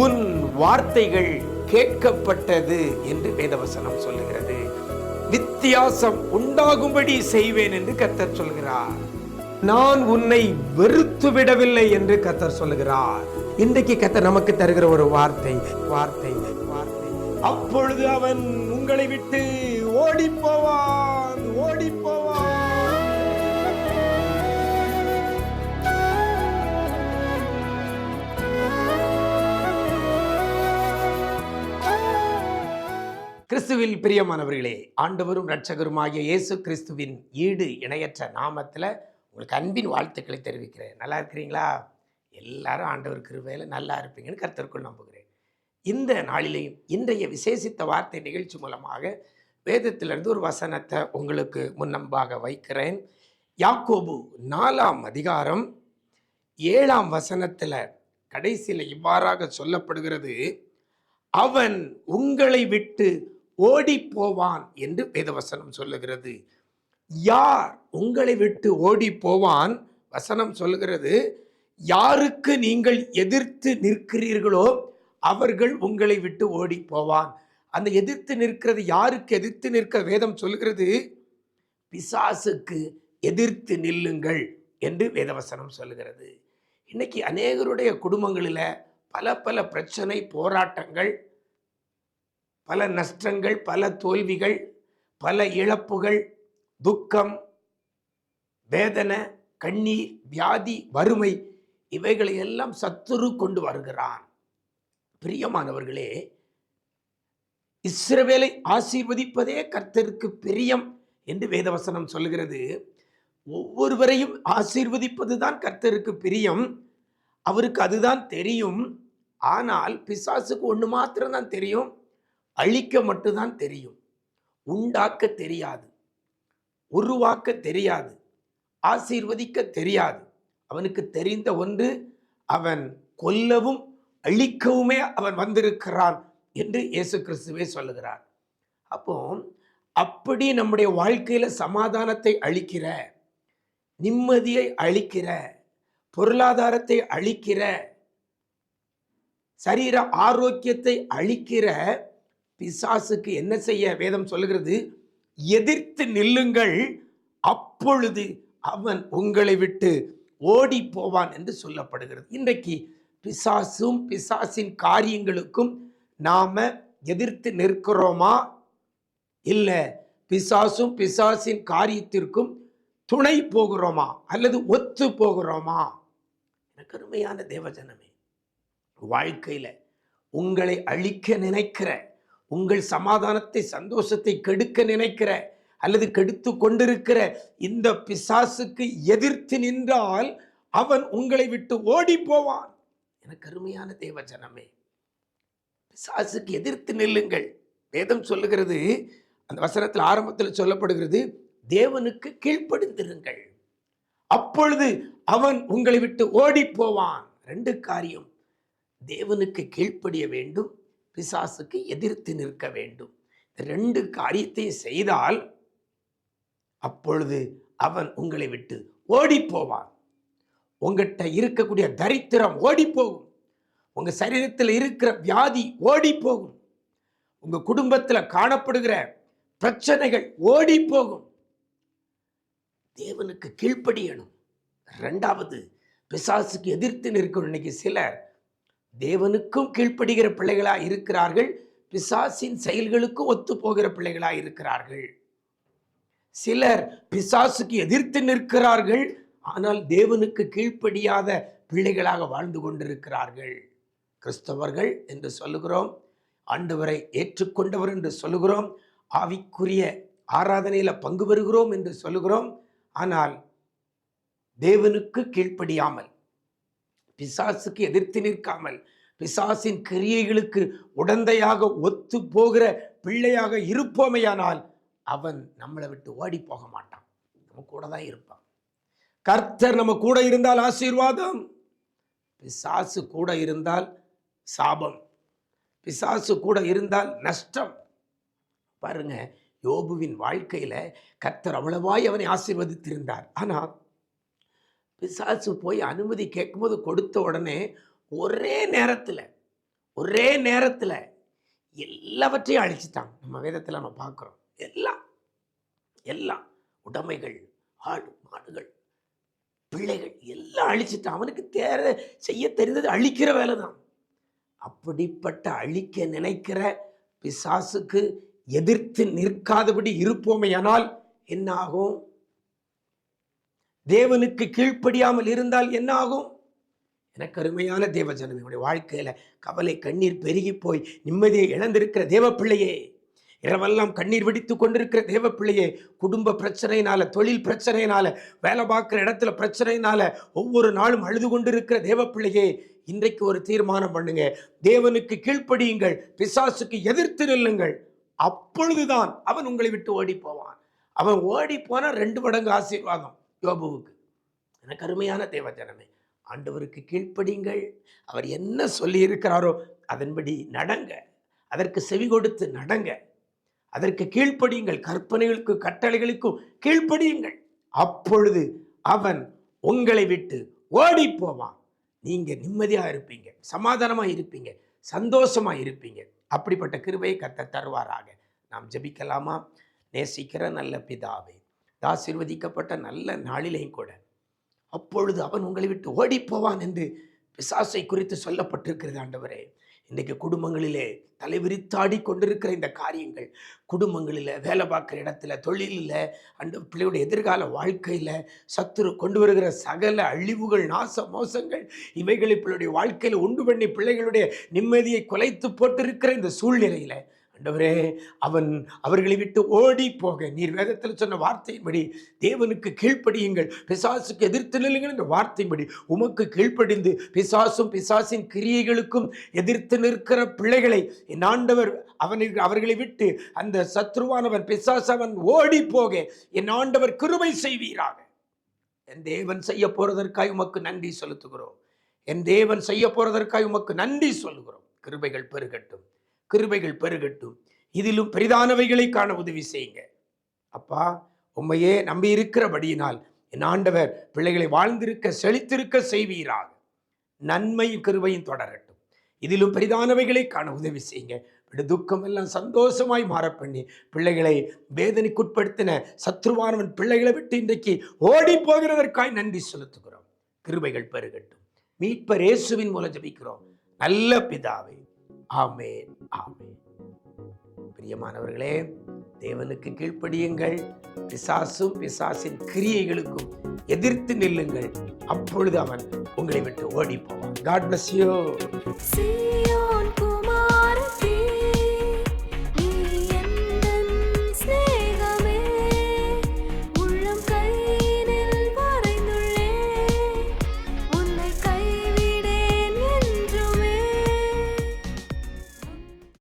உன் வார்த்தைகள் கேட்கப்பட்டது என்று வேதவசனம் சொல்லுகிறது. வித்தியாசம் உண்டாகும்படி செய்வேன் என்று கர்த்தர் சொல்கிறார். நான் உன்னை வெறுத்து விடவில்லை என்று கர்த்தர் சொல்லுகிறார். இன்றைக்கு கர்த்தர் நமக்கு தருகிற ஒரு வார்த்தை வார்த்தை வார்த்தை அப்பொழுது அவன் உங்களை விட்டு ஓடி போவான், ஓடி போவான். கிறிஸ்துவில் பிரியமானவர்களே, ஆண்டவரும் இரட்சகருமாகிய இயேசு கிறிஸ்துவின் ஈடு இணையற்ற நாமத்தில் உங்களுக்கு அன்பின் வாழ்த்துக்களை தெரிவிக்கிறேன். நல்லா இருக்கிறீங்களா? எல்லாரும் ஆண்டவர் கிருபையில நல்லா இருப்பீங்கன்னு கர்த்தருக்குள் நம்புகிறேன். இந்த நாளிலேயும் இன்றைய விசேஷித்த வார்த்தை நிகழ்ச்சி மூலமாக வேதத்திலிருந்து ஒரு வசனத்தை உங்களுக்கு முன்னம்பாக வைக்கிறேன். யாக்கோபு 4ஆம் அதிகாரம் 7ஆம் வசனத்தில் கடைசியில் இவ்வாறாக சொல்லப்படுகிறது, அவன் உங்களை விட்டு ஓடி போவான் என்று வேதவசனம் சொல்லுகிறது. யார் உங்களை விட்டு ஓடி போவான்? வசனம் சொல்லுகிறது, யாருக்கு நீங்கள் எதிர்த்து நிற்கிறீர்களோ அவர்கள் உங்களை விட்டு ஓடி போவான். அந்த எதிர்த்து நிற்கிறது யாருக்கு எதிர்த்து நிற்க வேதம் சொல்லுகிறது? பிசாசுக்கு எதிர்த்து நில்லுங்கள் என்று வேதவசனம் சொல்லுகிறது. இன்னைக்கு அநேகருடைய குடும்பங்களில் பல பிரச்சனை, போராட்டங்கள், பல நஷ்டங்கள், பல தோல்விகள், பல இழப்புகள், துக்கம், வேதனை, கண்ணீர், வியாதி, வறுமை, இவைகளை எல்லாம் சத்துரு கொண்டு வருகிறான். பிரியமானவர்களே, இஸ்ரவேலை ஆசீர்வதிப்பதே கர்த்தருக்கு பிரியம் என்று வேதவசனம் சொல்கிறது. ஒவ்வொருவரையும் ஆசீர்வதிப்பதுதான் கர்த்தருக்கு பிரியம். அவருக்கு அதுதான் தெரியும். ஆனால் பிசாசுக்கு ஒன்று மாத்திரம்தான் தெரியும், அழிக்க மட்டும்தான் தெரியும். உண்டாக்க தெரியாது, உருவாக்க தெரியாது, ஆசீர்வதிக்க தெரியாது. அவனுக்கு தெரிந்த ஒன்று, அவன் கொல்லவும் அழிக்கவுமே அவன் வந்திருக்கிறான் என்று இயேசு கிறிஸ்துவே சொல்லுகிறார். அப்போ அப்படி நம்முடைய வாழ்க்கையில சமாதானத்தை அழிக்கிற, நிம்மதியை அழிக்கிற, பொருளாதாரத்தை அழிக்கிற, சரீர ஆரோக்கியத்தை அழிக்கிற பிசாசுக்கு என்ன செய்ய வேதம் சொல்லுகிறது? எதிர்த்து நில்லுங்கள், அப்பொழுது அவன் உங்களை விட்டு ஓடி போவான் என்று சொல்லப்படுகிறது. இன்றைக்கு பிசாசும் பிசாசின் காரியங்களுக்கும் நாம எதிர்த்து நிற்கிறோமா? இல்ல பிசாசும் பிசாசின் காரியத்திற்கும் துணை போகிறோமா அல்லது ஒத்து போகிறோமா? எனக்கு அருமையான தேவஜனமே, வாழ்க்கையில உங்களை அழிக்க நினைக்கிற, உங்கள் சமாதானத்தை, சந்தோஷத்தை கெடுக்க நினைக்கிற அல்லது கெடுத்து கொண்டிருக்கிற இந்த பிசாசுக்கு எதிர்த்து நின்றால் அவன் உங்களை விட்டு ஓடி போவான். எனக்கு அருமையான தேவஜனமே, பிசாசுக்கு எதிர்த்து நில்லுங்கள். வேதம் சொல்லுகிறது, அந்த வசனத்தில் ஆரம்பத்தில் சொல்லப்படுகிறது, தேவனுக்கு கீழ்ப்படிந்திருங்கள், அப்பொழுது அவன் உங்களை விட்டு ஓடி போவான். ரெண்டு காரியம், தேவனுக்கு கீழ்ப்படிய வேண்டும், பிசாசுக்கு எதிர்த்து நிற்க வேண்டும். ரெண்டு காரியத்தை செய்தால் அப்பொழுது அவன் உங்களை விட்டு ஓடி போவான். உங்கள்கிட்ட இருக்கக்கூடிய தரித்திரம் ஓடி போகும், உங்க சரீரத்தில் இருக்கிற வியாதி ஓடி போகும், உங்க குடும்பத்தில் காணப்படுகிற பிரச்சனைகள் ஓடி போகும். தேவனுக்கு கீழ்ப்படியணும். ரெண்டாவது, பிசாசுக்கு எதிர்த்து நிற்கணும். இன்னைக்கு சிலர் தேவனுக்கும் கீழ்ப்படுகிற பிள்ளைகளா இருக்கிறார்கள், பிசாசின் செயல்களுக்கும் ஒத்து போகிற பிள்ளைகளா இருக்கிறார்கள். சிலர் பிசாசுக்கு எதிர்த்து நிற்கிறார்கள், ஆனால் தேவனுக்கு கீழ்ப்படியாத பிள்ளைகளாக வாழ்ந்து கொண்டிருக்கிறார்கள். கிறிஸ்தவர்கள் என்று சொல்லுகிறோம், ஆண்டவரை ஏற்றுக்கொண்டவர் என்று சொல்லுகிறோம், ஆவிக்குரிய ஆராதனையில பங்கு பெறுகிறோம் என்று சொல்லுகிறோம். ஆனால் தேவனுக்கு கீழ்ப்படியாமல், பிசாசுக்கு எதிர்த்து நிற்காமல், பிசாசின் கிரியைகளுக்கு உடந்தையாக ஒத்து போகிற பிள்ளையாக இருப்போமையானால் அவன் நம்மளை விட்டு ஓடி போக மாட்டான், நம்ம கூட தான் இருப்பான். கர்த்தர் நம்ம கூட இருந்தால் ஆசீர்வாதம், பிசாசு கூட இருந்தால் சாபம், பிசாசு கூட இருந்தால் நஷ்டம். பாருங்க, யோபுவின் வாழ்க்கையில கர்த்தர் அவ்வளவாய் அவனை ஆசீர்வதித்திருந்தார். ஆனால் பிசாசு போய் அனுமதி கேட்கும்போது கொடுத்த உடனே ஒரே நேரத்தில் ஒரே நேரத்தில் எல்லாவற்றையும் அழிச்சிட்டான். நம்ம வேதத்தில் நம்ம பார்க்குறோம். எல்லாம் எல்லாம் உடைமைகள், ஆடு மாடுகள், பிள்ளைகள் எல்லாம் அழிச்சிட்டான். அவனுக்கு செய்ய தெரிந்தது அழிக்கிற வேலை தான். அப்படிப்பட்ட அழிக்க நினைக்கிற பிசாசுக்கு எதிர்த்து நிற்காதபடி இருப்போமையானால் என்ன ஆகும்? தேவனுக்கு கீழ்ப்படியாமல் இருந்தால் என்ன ஆகும்? எனக்கு அருமையான தேவ ஜனமே, வாழ்க்கையில கவலை கண்ணீர் பெருகி போய் நிம்மதியை இழந்திருக்கிற தேவ பிள்ளையே, இரவெல்லாம் கண்ணீர் வெடித்துக் கொண்டிருக்கிற தேவ பிள்ளையே, குடும்ப பிரச்சனையினால, தொழில் பிரச்சனையினால, வேலை பார்க்கிற இடத்துல பிரச்சனையினால ஒவ்வொரு நாளும் அழுது கொண்டிருக்கிற தேவ பிள்ளையே, இன்றைக்கு ஒரு தீர்மானம் பண்ணுங்க. தேவனுக்கு கீழ்ப்படியுங்கள், பிசாசுக்கு எதிர்த்து நில்லுங்கள். அப்பொழுதுதான் அவன் உங்களை விட்டு ஓடி போவான். அவன் ஓடி போனா 2 மடங்கு ஆசீர்வாதம் யோபுவுக்கு. எனக்கு அருமையான தேவ ஜனமே, ஆண்டவருக்கு கீழ்ப்படியுங்கள். அவர் என்ன சொல்லி இருக்கிறாரோ அதன்படி நடங்க. அதற்கு செவி கொடுத்து நடங்க. அதற்கு கீழ்ப்படியுங்கள். கற்பனைகளுக்கு கட்டளைகளுக்கும் கீழ்ப்படியுங்கள். அப்பொழுது அவன் உங்களை விட்டு ஓடி போவான். நீங்க நிம்மதியா இருப்பீங்க, சமாதானமா இருப்பீங்க, சந்தோஷமா இருப்பீங்க. அப்படிப்பட்ட கிருபையை கர்த்தர் தருவாராக. நாம் ஜெபிக்கலாமா? நேசிக்கிற நல்ல பிதாவே, ஆசீர்வதிக்கப்பட்ட நல்ல நாளிலேயும் கூட அப்பொழுது அவன் உங்களை விட்டு ஓடி போவான் என்று பிசாசை குறித்து சொல்லப்பட்டிருக்கிறது. ஆண்டவரே, இன்றைக்கு குடும்பங்களிலே தலைவிரித்தாடி கொண்டிருக்கிற இந்த காரியங்கள், குடும்பங்களில், வேலை பார்க்குற இடத்துல, தொழிலில், அந்த பிள்ளையுடைய எதிர்கால வாழ்க்கையில் சத்துரு கொண்டு வருகிற சகல அழிவுகள், நாச மோசங்கள், இவைகளை பிள்ளையுடைய வாழ்க்கையில் உண்டு பண்ணி பிள்ளைகளுடைய நிம்மதியை குலைத்து போட்டிருக்கிற இந்த சூழ்நிலையில் ஆண்டவரே, அவர்களை விட்டு ஓடி போக நீர் வேதத்தில் சொன்ன வார்த்தையின்படி தேவனுக்கு கீழ்ப்படியுங்கள், பிசாசுக்கு எதிர்த்து நில்லுங்கள் என்ற வார்த்தையின்படி உமக்கு கீழ்ப்படிந்து பிசாசும் பிசாசின் கிரியைகளுக்கும் எதிர்த்து நிற்கிற பிள்ளைகளை என் ஆண்டவர் அவர்களை விட்டு அந்த சத்ருவானவன் பிசாசவன் ஓடி போக என் ஆண்டவர் கிருபை செய்வீராக. என் தேவன் செய்ய போறதற்காய் உமக்கு நன்றி செலுத்துகிறோம். என் தேவன் செய்ய போறதற்காய் உமக்கு நன்றி சொல்லுகிறோம். கிருபைகள் பெருகட்டும், கிருபைகள் பெருகட்டும். இதிலும் பெரிதானவைகளை காண உதவி செய்யுங்க அப்பா. உம்மையே நம்பி இருக்கிறபடியினால் என் ஆண்டவர் பிள்ளைகளை வாழ்ந்திருக்க செழித்திருக்க செய்வீராக. நன்மையும் கிருபையும் தொடரட்டும். இதிலும் பெரிதானவைகளை காண உதவி செய்யுங்க. துக்கம் எல்லாம் சந்தோஷமாய் மாற பண்ணி பிள்ளைகளை வேதனைக்குட்படுத்தின சத்ருவானவன் பிள்ளைகளை விட்டு இன்றைக்கு ஓடி போகிறதற்காய் நன்றி செலுத்துகிறோம். கிருபைகள் பெருகட்டும். மீட்பர் இயேசுவின் மூலம் ஜெபிக்கிறோம் நல்ல பிதாவே, ஆமென், ஆமென். பிரியமானவர்களே, தேவனுக்கு கீழ்ப்படியுங்கள், பிசாசும் பிசாசின் கிரியைகளுக்கும் எதிர்த்து நில்லுங்கள். அப்பொழுது அவன் உங்களை விட்டு ஓடி போவான். God bless you.